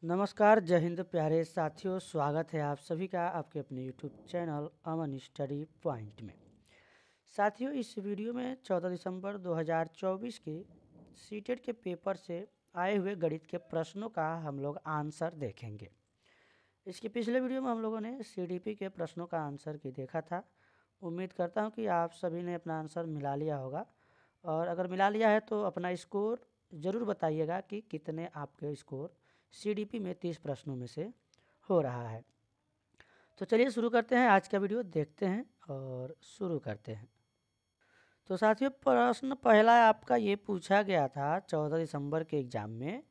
नमस्कार, जय हिंद प्यारे साथियों। स्वागत है आप सभी का आपके अपने यूट्यूब चैनल अमन स्टडी पॉइंट में। साथियों, इस वीडियो में 14 दिसंबर 2024 के सीटेट के पेपर से आए हुए गणित के प्रश्नों का हम लोग आंसर देखेंगे। इसके पिछले वीडियो में हम लोगों ने सीडीपी के प्रश्नों का आंसर की देखा था। उम्मीद करता हूं कि आप सभी ने अपना आंसर मिला लिया होगा, और अगर मिला लिया है तो अपना स्कोर ज़रूर बताइएगा कि कितने आपके स्कोर सीडीपी में 30 प्रश्नों में से हो रहा है। तो चलिए शुरू करते हैं, आज का वीडियो देखते हैं और शुरू करते हैं। तो साथियों, प्रश्न पहला आपका ये पूछा गया था 14 दिसंबर के एग्ज़ाम में।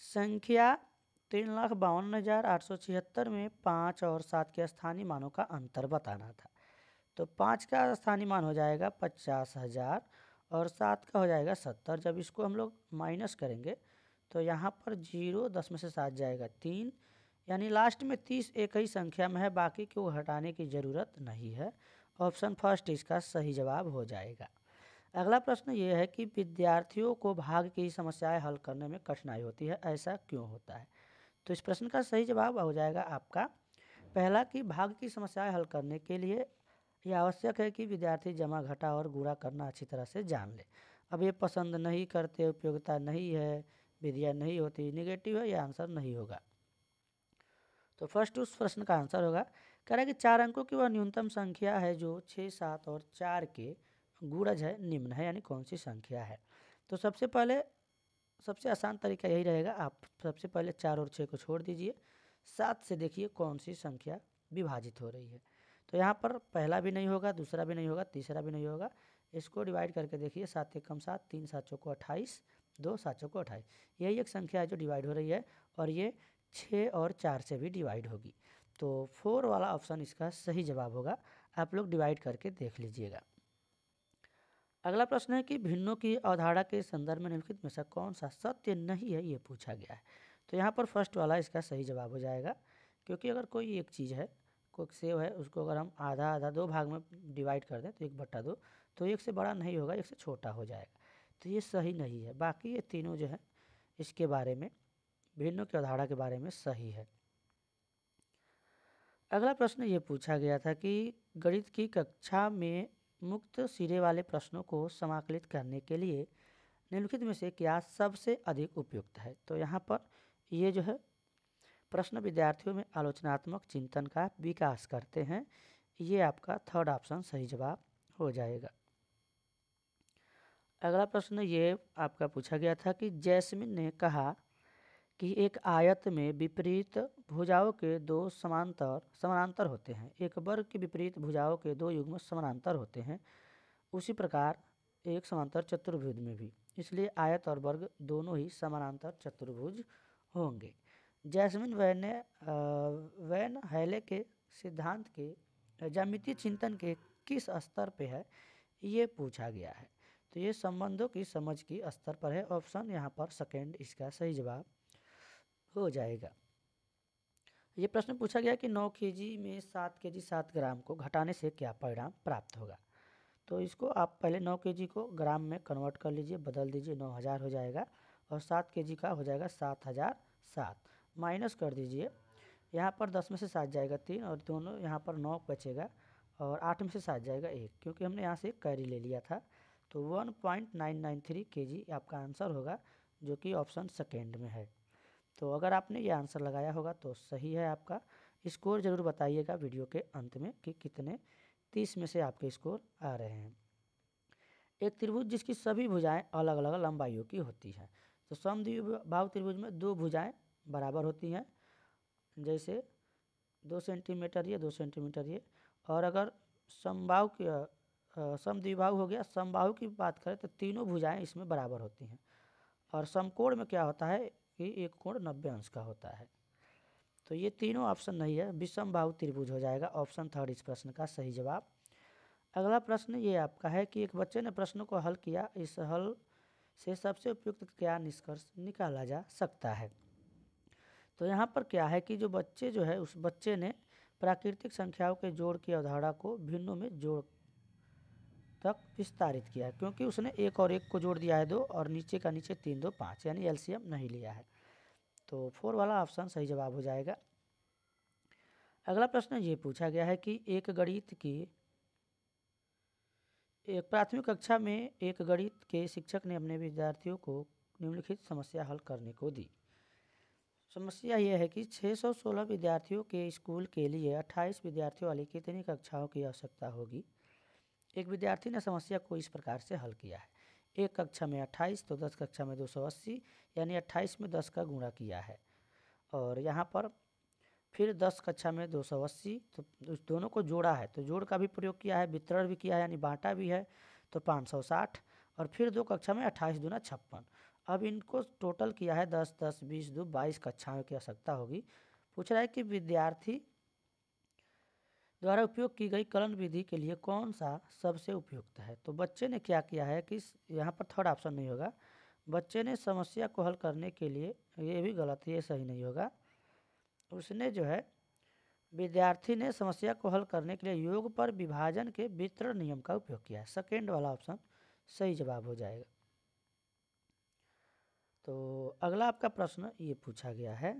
संख्या 3,52,876 में 5 और 7 के स्थानीय मानों का अंतर बताना था। तो 5 का स्थानीय मान हो जाएगा 50,000 और 7 का हो जाएगा 70। जब इसको हम लोग माइनस करेंगे तो यहाँ पर 0 10 में से 7 जाएगा 3, यानी लास्ट में 30 एक ही संख्या में है, बाकी को हटाने की ज़रूरत नहीं है। ऑप्शन फर्स्ट इसका सही जवाब हो जाएगा। अगला प्रश्न ये है कि विद्यार्थियों को भाग की समस्याएं हल करने में कठिनाई होती है, ऐसा क्यों होता है? तो इस प्रश्न का सही जवाब हो जाएगा आपका पहला कि भाग की समस्याएं हल करने के लिए यह आवश्यक है कि विद्यार्थी जमा घटा और गुणा करना अच्छी तरह से जान ले। अब ये पसंद नहीं करते, उपयोगिता नहीं है, विधियाँ नहीं होती, निगेटिव है, यह आंसर नहीं होगा। तो फर्स्ट उस प्रश्न का आंसर होगा, कह रहा है कि 4 अंकों की वह न्यूनतम संख्या है जो 6, 7 और 4 के गुणज है, निम्न है, यानी कौन सी संख्या है। तो सबसे पहले सबसे आसान तरीका यही रहेगा, आप सबसे पहले 4 और 6 को छोड़ दीजिए, 7 से देखिए कौन सी संख्या विभाजित हो रही है। तो यहाँ पर पहला भी नहीं होगा, दूसरा भी नहीं होगा, तीसरा भी नहीं होगा। इसको डिवाइड करके देखिए, 7 एकम 7, 3 7 चौको 28, 2 7 चौको 28। यही एक संख्या है जो डिवाइड हो रही है, और ये 6 और 4 से भी डिवाइड होगी। तो 4 वाला ऑप्शन इसका सही जवाब होगा। आप लोग डिवाइड करके देख लीजिएगा। अगला प्रश्न है कि भिन्नों की अवधारणा के संदर्भ में निम्नलिखित में से कौन सा सत्य नहीं है, ये पूछा गया है। तो यहाँ पर फर्स्ट वाला इसका सही जवाब हो जाएगा, क्योंकि अगर कोई एक चीज़ है, कोई सेव है, उसको अगर हम आधा आधा 2 भाग में डिवाइड कर दें तो 1/2, तो 1 से बड़ा नहीं होगा, 1 से छोटा हो जाएगा। तो ये सही नहीं है। बाकी ये तीनों जो है इसके बारे में, भिन्नों की अवधारणा के बारे में सही है। अगला प्रश्न ये पूछा गया था कि गणित की कक्षा में मुक्त सिरे वाले प्रश्नों को समाकलित करने के लिए निम्नलिखित में से क्या सबसे अधिक उपयुक्त है। तो यहाँ पर ये जो है प्रश्न विद्यार्थियों में आलोचनात्मक चिंतन का विकास करते हैं। ये आपका थर्ड ऑप्शन सही जवाब हो जाएगा। अगला प्रश्न ये आपका पूछा गया था कि जैस्मिन ने कहा कि एक आयत में विपरीत भुजाओं के दो समानांतर होते हैं, एक वर्ग के विपरीत भुजाओं के दो युग्म समानांतर होते हैं, उसी प्रकार एक समांतर चतुर्भुज में भी, इसलिए आयत और वर्ग दोनों ही समानांतर चतुर्भुज होंगे। जैस्मिन वैन हैले के सिद्धांत के ज्यामितीय चिंतन के किस स्तर पे है, ये पूछा गया है। तो ये संबंधों की समझ की स्तर पर है। ऑप्शन यहाँ पर सेकेंड इसका सही जवाब हो जाएगा। ये प्रश्न पूछा गया कि 9 केजी में 7 केजी 7 ग्राम को घटाने से क्या परिणाम प्राप्त होगा। तो इसको आप पहले 9 केजी को ग्राम में कन्वर्ट कर लीजिए, बदल दीजिए, 9000 हो जाएगा, और 7 केजी का हो जाएगा 7007। माइनस कर दीजिए, यहाँ पर 10 में से 7 जाएगा 3, और दोनों यहाँ पर 9 बचेगा, और 8 में से 7 जाएगा 1, क्योंकि हमने यहाँ से कैरी ले लिया था। तो 1.993 केजी आपका आंसर होगा, जो कि ऑप्शन सेकेंड में है। तो अगर आपने ये आंसर लगाया होगा तो सही है आपका। स्कोर ज़रूर बताइएगा वीडियो के अंत में कि कितने 30 में से आपके स्कोर आ रहे हैं। एक त्रिभुज जिसकी सभी भुजाएं अलग अलग लंबाइयों की होती हैं। तो समद्विबाहु त्रिभुज में दो भुजाएं बराबर होती हैं, जैसे 2 सेंटीमीटर ये 2 सेंटीमीटर ये। और अगर समबाहु की समद्विबाहु हो गया, समबाहु की बात करें तो तीनों भुजाएं इसमें बराबर होती हैं। और समकोण में क्या होता है कि एक कोण 90 अंश का होता है। तो ये तीनों ऑप्शन नहीं है, विषमबाहु त्रिभुज हो जाएगा। ऑप्शन थर्ड इस प्रश्न का सही जवाब। अगला प्रश्न ये आपका है कि एक बच्चे ने प्रश्न को हल किया, इस हल से सबसे उपयुक्त क्या निष्कर्ष निकाला जा सकता है। तो यहाँ पर क्या है कि जो बच्चे जो है, उस बच्चे ने प्राकृतिक संख्याओं के जोड़ की अवधारणा को भिन्नों में जोड़ तक विस्तारित किया है, क्योंकि उसने एक और एक को जोड़ दिया है 2, और नीचे का नीचे 3 2 5, यानी एलसीएम नहीं लिया है। तो 4 वाला ऑप्शन सही जवाब हो जाएगा। अगला प्रश्न ये पूछा गया है कि एक प्राथमिक कक्षा में एक गणित के शिक्षक ने अपने विद्यार्थियों को निम्नलिखित समस्या हल करने को दी। समस्या यह है कि 616 विद्यार्थियों के स्कूल के लिए 28 विद्यार्थियों वाली कितनी कक्षाओं की आवश्यकता होगी। एक विद्यार्थी ने समस्या को इस प्रकार से हल किया है। एक कक्षा में 28 तो 10 कक्षा में 280, यानी 28 में 10 का गुणा किया है। और यहाँ पर फिर 10 कक्षा में 280, तो उस दोनों को जोड़ा है, तो जोड़ का भी प्रयोग किया है, वितरण भी किया है यानी बांटा भी है, तो 560। और फिर 2 कक्षा में 28 दूना 56। अब इनको टोटल किया है 10 10 20 2 22 कक्षाओं की आवश्यकता होगी। पूछ रहा है कि विद्यार्थी द्वारा उपयोग की गई कलन विधि के लिए कौन सा सबसे उपयुक्त है। तो बच्चे ने क्या किया है कि यहाँ पर थर्ड ऑप्शन नहीं होगा। बच्चे ने समस्या को हल करने के लिए, ये भी गलत है, ये सही नहीं होगा। उसने जो है विद्यार्थी ने समस्या को हल करने के लिए योग पर विभाजन के वितरण नियम का उपयोग किया है। सेकेंड वाला ऑप्शन सही जवाब हो जाएगा। तो अगला आपका प्रश्न ये पूछा गया है,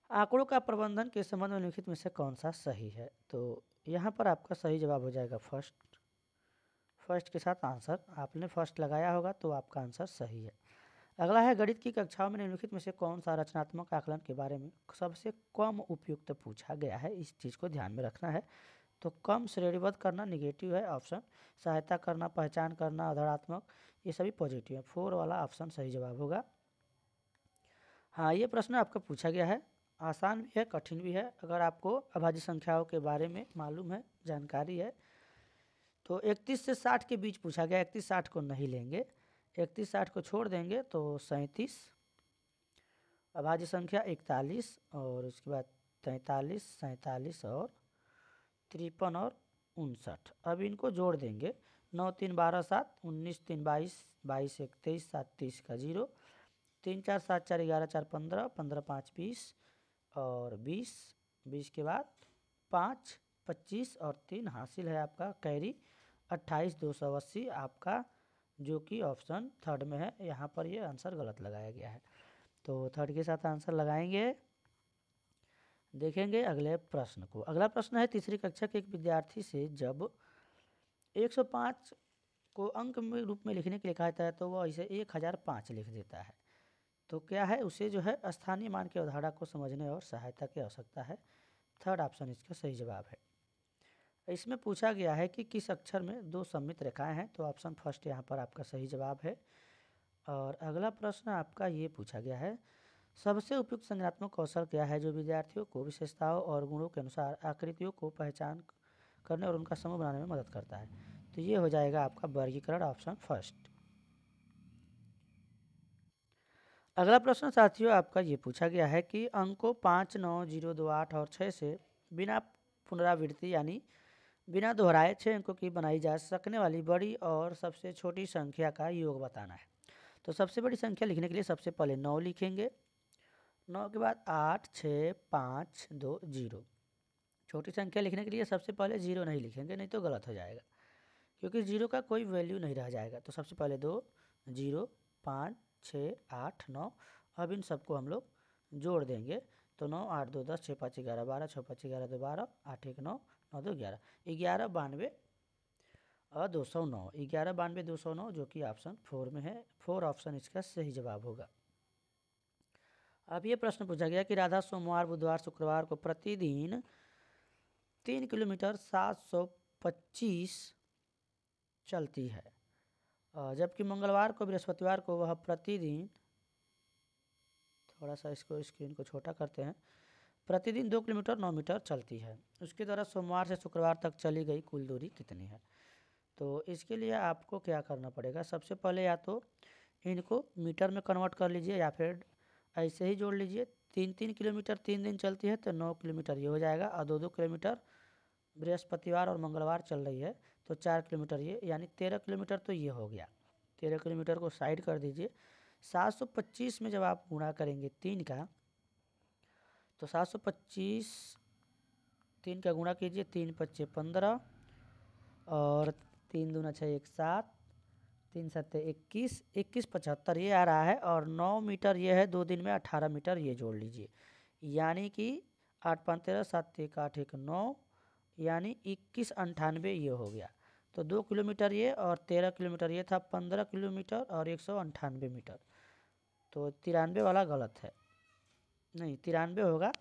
आंकड़ों का प्रबंधन के संबंध में निम्नलिखित में से कौन सा सही है। तो यहाँ पर आपका सही जवाब हो जाएगा फर्स्ट के साथ आंसर। आपने फर्स्ट लगाया होगा तो आपका आंसर सही है। अगला है, गणित की कक्षाओं में निम्नलिखित में से कौन सा रचनात्मक आकलन के बारे में सबसे कम उपयुक्त पूछा गया है। इस चीज़ को ध्यान में रखना है। तो कम श्रेणीबद्ध करना निगेटिव है ऑप्शन, सहायता करना, पहचान करना धनात्मक, ये सभी पॉजिटिव है। 4 वाला ऑप्शन सही जवाब होगा। हाँ, ये प्रश्न आपका पूछा गया है, आसान भी है कठिन भी है। अगर आपको अभाज्य संख्याओं के बारे में मालूम है, जानकारी है, तो 31 से 60 के बीच पूछा गया। 31-60 को नहीं लेंगे, 31-60 को छोड़ देंगे तो 37, अभाज्य संख्या 41, और उसके बाद 43, 47 और 53 और 59। अब इनको जोड़ देंगे, 9 3 12 7, 19 3 22, 22 1 23, 7 30 का 0, 3 4 7 4 11 4 15, 15 5 20 और 20, 20 के बाद 5 25 और 3 हासिल है आपका कैरी 28 280 आपका, जो कि ऑप्शन थर्ड में है। यहाँ पर ये आंसर गलत लगाया गया है, तो थर्ड के साथ आंसर लगाएंगे। देखेंगे अगले प्रश्न को। अगला प्रश्न है, तीसरी कक्षा के एक विद्यार्थी से जब 105 को अंक में रूप में लिखने के लिए कहा जाता है तो वह इसे 1005 लिख देता है। तो क्या है, उसे जो है स्थानीय मान की अवधारणा को समझने और सहायता की आवश्यकता है। थर्ड ऑप्शन इसका सही जवाब है। इसमें पूछा गया है कि किस अक्षर में 2 सममित रेखाएं हैं, तो ऑप्शन फर्स्ट यहाँ पर आपका सही जवाब है। और अगला प्रश्न आपका ये पूछा गया है, सबसे उपयुक्त संज्ञानात्मक कौशल क्या है जो विद्यार्थियों को विशेषताओं और गुणों के अनुसार आकृतियों को पहचान करने और उनका समूह बनाने में मदद करता है। तो ये हो जाएगा आपका वर्गीकरण, ऑप्शन फर्स्ट। अगला प्रश्न साथियों आपका ये पूछा गया है कि अंकों 5 9 0 2 8 और 6 से बिना पुनरावृत्ति यानी बिना दोहराए 6 अंकों की बनाई जा सकने वाली बड़ी और सबसे छोटी संख्या का योग बताना है। तो सबसे बड़ी संख्या लिखने के लिए सबसे पहले 9 लिखेंगे, 9 के बाद 8 6 5 2 0। छोटी संख्या लिखने के लिए सबसे पहले 0 नहीं लिखेंगे, नहीं तो गलत हो जाएगा, क्योंकि 0 का कोई वैल्यू नहीं रह जाएगा। तो सबसे पहले 2 0 5 6 8 9। अब इन सबको हम लोग जोड़ देंगे, तो 9 8 2 10, 6 5 11 12, 6 5 11 2 12, 8 1 9, 9 2 11, 11 92 और 209, 11 92 209, जो कि ऑप्शन 4 में है। 4 ऑप्शन इसका सही जवाब होगा। अब ये प्रश्न पूछा गया कि राधा सोमवार बुधवार शुक्रवार को प्रतिदिन 3 किलोमीटर 725 चलती है, जबकि मंगलवार को बृहस्पतिवार को वह प्रतिदिन, थोड़ा सा इसको स्क्रीन को छोटा करते हैं, प्रतिदिन 2 किलोमीटर 9 मीटर चलती है। उसके द्वारा सोमवार से शुक्रवार तक चली गई कुल दूरी कितनी है। तो इसके लिए आपको क्या करना पड़ेगा, सबसे पहले या तो इनको मीटर में कन्वर्ट कर लीजिए या फिर ऐसे ही जोड़ लीजिए। 3 किलोमीटर 3 दिन चलती है तो 9 किलोमीटर ये हो जाएगा, और 2 किलोमीटर बृहस्पतिवार और मंगलवार चल रही है तो 4 किलोमीटर ये, यानी 13 किलोमीटर तो ये हो गया। 13 किलोमीटर को साइड कर दीजिए। 725 में जब आप गुणा करेंगे 3 का, तो 725 3 का गुणा कीजिए, 3 5 15 और 3 दूना 6 1 7, 3 सत्ते 21, 21 75 ये आ रहा है, और 9 मीटर ये है, 2 दिन में 18 मीटर ये जोड़ लीजिए, यानी कि 8 5 13 7 1 8 1 9, यानी 2198 ये हो गया। तो 2 किलोमीटर ये और 13 किलोमीटर ये था, 15 किलोमीटर और 198 मीटर। तो 93 वाला गलत है, नहीं 93 होगा,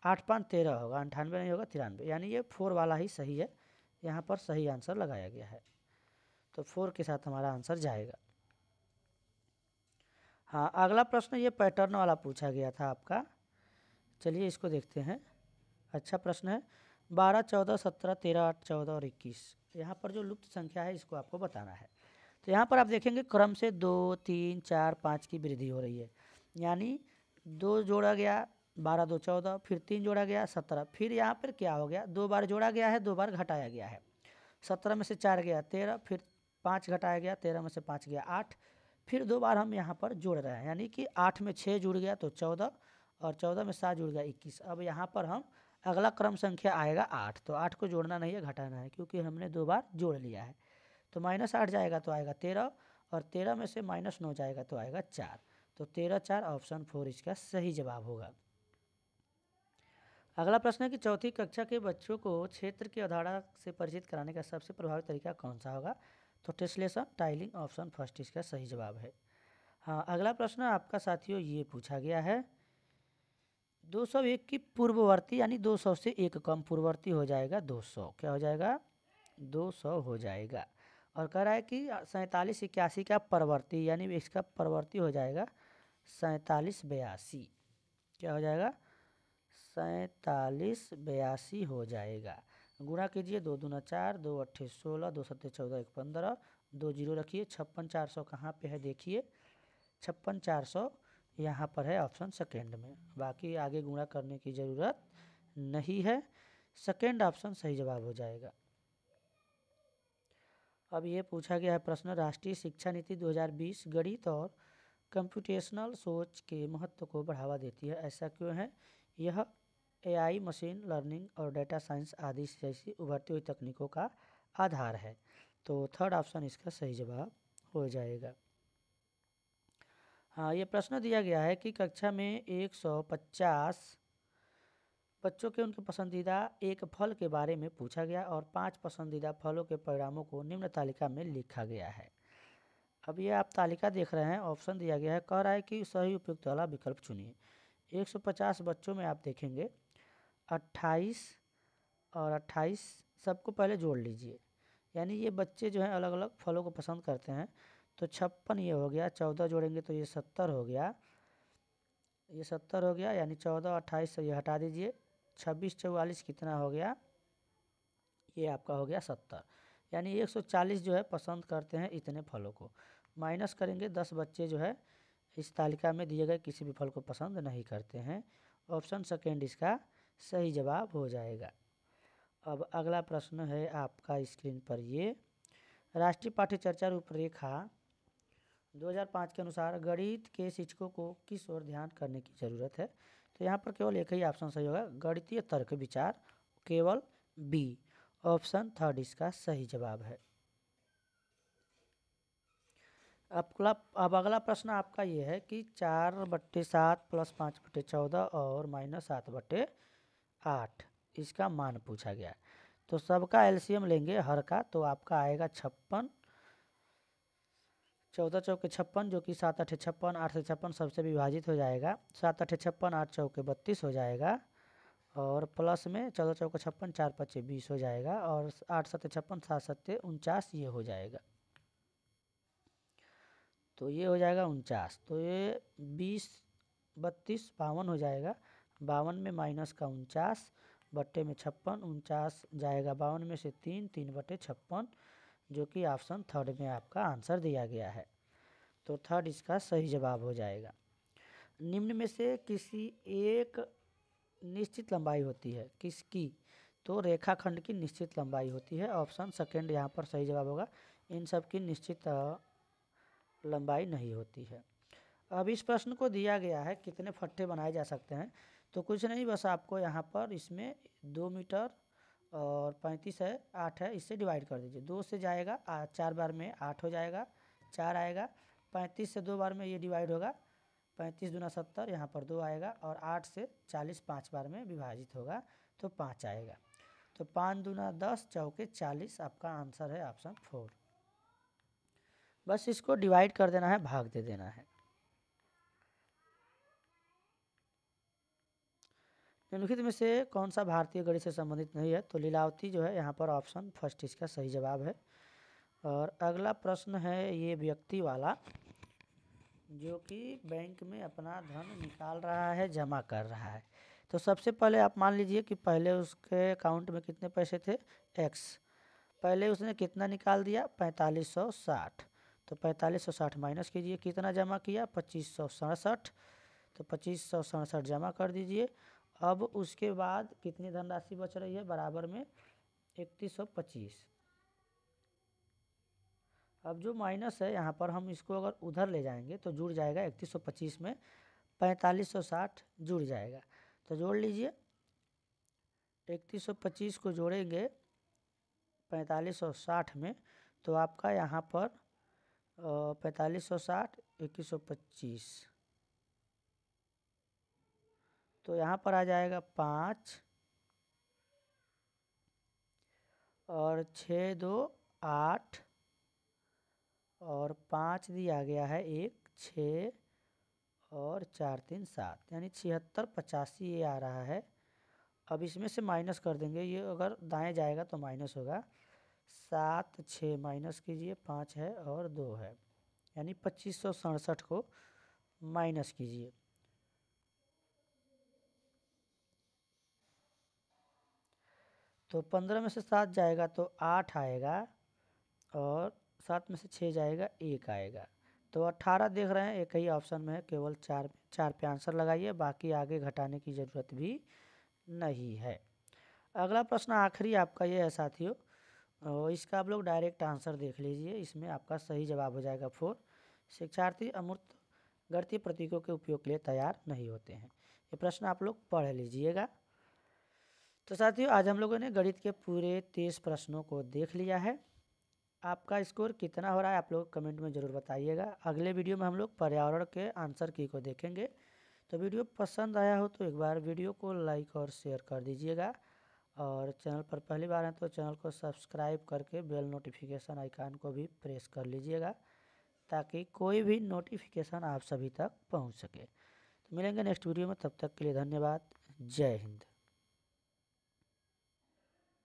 8 5 13 होगा, 98 नहीं होगा, 93, यानी ये 4 वाला ही सही है। यहाँ पर सही आंसर लगाया गया है, तो 4 के साथ हमारा आंसर जाएगा। हाँ, अगला प्रश्न ये पैटर्न वाला पूछा गया था आपका, चलिए इसको देखते हैं। अच्छा प्रश्न है, 12 14 17 13 8 14 और 21, यहाँ पर जो लुप्त संख्या है इसको आपको बताना है। तो यहाँ पर आप देखेंगे क्रम से 2 3 4 5 की वृद्धि हो रही है, यानी 2 जोड़ा गया 12 2 14, फिर 3 जोड़ा गया 17, फिर यहाँ पर क्या हो गया, 2 बार जोड़ा गया है, 2 बार घटाया गया है। 17 में से 4 गया 13, फिर 5 घटाया गया, 13 में से 5 गया 8, फिर 2 बार हम यहाँ पर जोड़ रहे हैं, यानी कि 8 में 6 जुड़ गया तो 14, और 14 में 7 जुड़ गया 21। अब यहाँ पर हम अगला क्रम संख्या आएगा 8, तो 8 को जोड़ना नहीं है, घटाना है, क्योंकि हमने 2 बार जोड़ लिया है। तो -8 जाएगा तो आएगा 13, और 13 में से -9 जाएगा तो आएगा 4। तो 13 4 ऑप्शन 4 इसका सही जवाब होगा। अगला प्रश्न है कि चौथी कक्षा के बच्चों को क्षेत्र की अवधारणा से परिचित कराने का सबसे प्रभावी तरीका कौन सा होगा? तो टेस्लेशन टाइलिंग ऑप्शन फर्स्ट इसका सही जवाब है। हाँ, अगला प्रश्न आपका साथियों ये पूछा गया है, 201 की पूर्ववर्ती यानी 200 से एक कम पूर्ववर्ती हो जाएगा 200, क्या हो जाएगा? 200 हो जाएगा। और कह रहा है कि 47 81 का परवर्ती, यानी इसका परवर्ती हो जाएगा 47 82, क्या हो जाएगा? 47 82 हो जाएगा। गुणा कीजिए, 2 दूना 4, 2 अट्ठे 16, 2 सत्ते 14 1 15, 2 जीरो रखिए, 56 400 कहाँ पे है देखिए, 56 400 यहाँ पर है ऑप्शन सेकेंड में, बाकी आगे गुणा करने की ज़रूरत नहीं है, सेकेंड ऑप्शन सही जवाब हो जाएगा। अब ये पूछा गया है प्रश्न, राष्ट्रीय शिक्षा नीति 2020 गणित और कंप्यूटेशनल सोच के महत्व को बढ़ावा देती है, ऐसा क्यों है? यह एआई, मशीन लर्निंग और डेटा साइंस आदि जैसी उभरती हुई तकनीकों का आधार है। तो थर्ड ऑप्शन इसका सही जवाब हो जाएगा। हाँ, ये प्रश्न दिया गया है कि कक्षा में 150 बच्चों के उनके पसंदीदा एक फल के बारे में पूछा गया, और 5 पसंदीदा फलों के परिणामों को निम्न तालिका में लिखा गया है। अब ये आप तालिका देख रहे हैं, ऑप्शन दिया गया है, कह रहा है कि सही उपयुक्त वाला विकल्प चुनिए। 150 बच्चों में आप देखेंगे 28 और 28 सबको पहले जोड़ लीजिए, यानी ये बच्चे जो हैं अलग अलग फलों को पसंद करते हैं। तो 56 ये हो गया, 14 जोड़ेंगे तो ये 70 हो गया, ये 70 हो गया, यानी 14 28 से ये हटा दीजिए, 26 44 कितना हो गया, ये आपका हो गया 70, यानी 140 जो है पसंद करते हैं इतने फलों को। माइनस करेंगे, 10 बच्चे जो है इस तालिका में दिए गए किसी भी फल को पसंद नहीं करते हैं, ऑप्शन सेकेंड इसका सही जवाब हो जाएगा। अब अगला प्रश्न है आपका स्क्रीन पर, ये राष्ट्रीय पाठ्य चर्चा रूपरेखा 2005 के अनुसार गणित के शिक्षकों को किस ओर ध्यान करने की ज़रूरत है? तो यहाँ पर केवल एक ही ऑप्शन सही होगा, गणितीय तर्क विचार, केवल बी, ऑप्शन थर्ड इसका सही जवाब है। अब अगला प्रश्न आपका ये है कि 4/7 + 5/14 और -7/8 इसका मान पूछा गया है। तो सबका एलसीएम लेंगे हर का, तो आपका आएगा 56, 14 चौके 56 जो कि 7 8 56, 8 से 56 सबसे विभाजित हो जाएगा, 7 8 56, 8 चौके 32 हो जाएगा, और प्लस में 14 चौके 56, 4 5 20 हो जाएगा, और 8 7 56, 7 7 49 ये हो जाएगा। तो ये हो जाएगा 49, तो ये 20 32 52 हो जाएगा, 52 में माइनस का 49 बट्टे में 56, 49 जाएगा 52 में से 3, 3/56, जो कि ऑप्शन थर्ड में आपका आंसर दिया गया है। तो थर्ड इसका सही जवाब हो जाएगा। निम्न में से किसी एक निश्चित लंबाई होती है, किसकी? तो रेखाखंड की निश्चित लंबाई होती है, ऑप्शन सेकेंड यहाँ पर सही जवाब होगा। इन सब की निश्चित लंबाई नहीं होती है। अब इस प्रश्न को दिया गया है कितने फट्टे बनाए जा सकते हैं, तो कुछ नहीं, बस आपको यहाँ पर इसमें 2 मीटर और 35 है, 8 है, इससे डिवाइड कर दीजिए, 2 से जाएगा 4 बार में 8 हो जाएगा, 4 आएगा। 35 से 2 बार में ये डिवाइड होगा, 35 दूना 70, यहाँ पर 2 आएगा। और 8 से 40 5 बार में विभाजित होगा तो 5 आएगा। तो 5 दूना 10 चौके 40, आपका आंसर है ऑप्शन 4। बस इसको डिवाइड कर देना है, भाग दे देना है। निम्नलिखित में से कौन सा भारतीय गणित से संबंधित नहीं है? तो लीलावती जो है यहाँ पर ऑप्शन फर्स्ट इसका सही जवाब है। और अगला प्रश्न है ये व्यक्ति वाला, जो कि बैंक में अपना धन निकाल रहा है, जमा कर रहा है। तो सबसे पहले आप मान लीजिए कि पहले उसके अकाउंट में कितने पैसे थे, x। पहले उसने कितना निकाल दिया, 4560। तो 4560 माइनस कीजिए, कितना जमा किया, 2567। तो 2567 जमा कर दीजिए। अब उसके बाद कितनी धनराशि बच रही है, बराबर में 3125। अब जो माइनस है यहाँ पर हम इसको अगर उधर ले जाएंगे तो जुड़ जाएगा 3125 में 4560 जुड़ जाएगा। तो जोड़ लीजिए, 3125 को जोड़ेंगे 4560 में तो आपका यहाँ पर 4560 2125, तो यहाँ पर आ जाएगा 5 और 6 2 8 और 5 दिया गया है 1 6 और 4 3 7, यानी 76 85 ये आ रहा है। अब इसमें से माइनस कर देंगे, ये अगर दाएं जाएगा तो माइनस होगा। 7 6 माइनस कीजिए, 5 है और 2 है, यानी 2567 को माइनस कीजिए। तो 15 में से 7 जाएगा तो 8 आएगा और 7 में से 6 जाएगा 1 आएगा। तो 18 देख रहे हैं, एक ही ऑप्शन में है, केवल 4 पे आंसर लगाइए, बाकी आगे घटाने की ज़रूरत भी नहीं है। अगला प्रश्न आखिरी आपका ये है साथियों, और इसका आप लोग डायरेक्ट आंसर देख लीजिए, इसमें आपका सही जवाब हो जाएगा 4। शिक्षार्थी अमूर्त गणितीय प्रतीकों के उपयोग के लिए तैयार नहीं होते हैं। ये प्रश्न आप लोग पढ़ लीजिएगा। तो साथियों आज हम लोगों ने गणित के पूरे 30 प्रश्नों को देख लिया है। आपका स्कोर कितना हो रहा है आप लोग कमेंट में ज़रूर बताइएगा। अगले वीडियो में हम लोग पर्यावरण के आंसर की को देखेंगे। तो वीडियो पसंद आया हो तो एक बार वीडियो को लाइक और शेयर कर दीजिएगा, और चैनल पर पहली बार हैं तो चैनल को सब्सक्राइब करके बेल नोटिफिकेशन आइकन को भी प्रेस कर लीजिएगा, ताकि कोई भी नोटिफिकेशन आप सभी तक पहुंच सके। तो मिलेंगे नेक्स्ट वीडियो में, तब तक के लिए धन्यवाद। जय हिंद।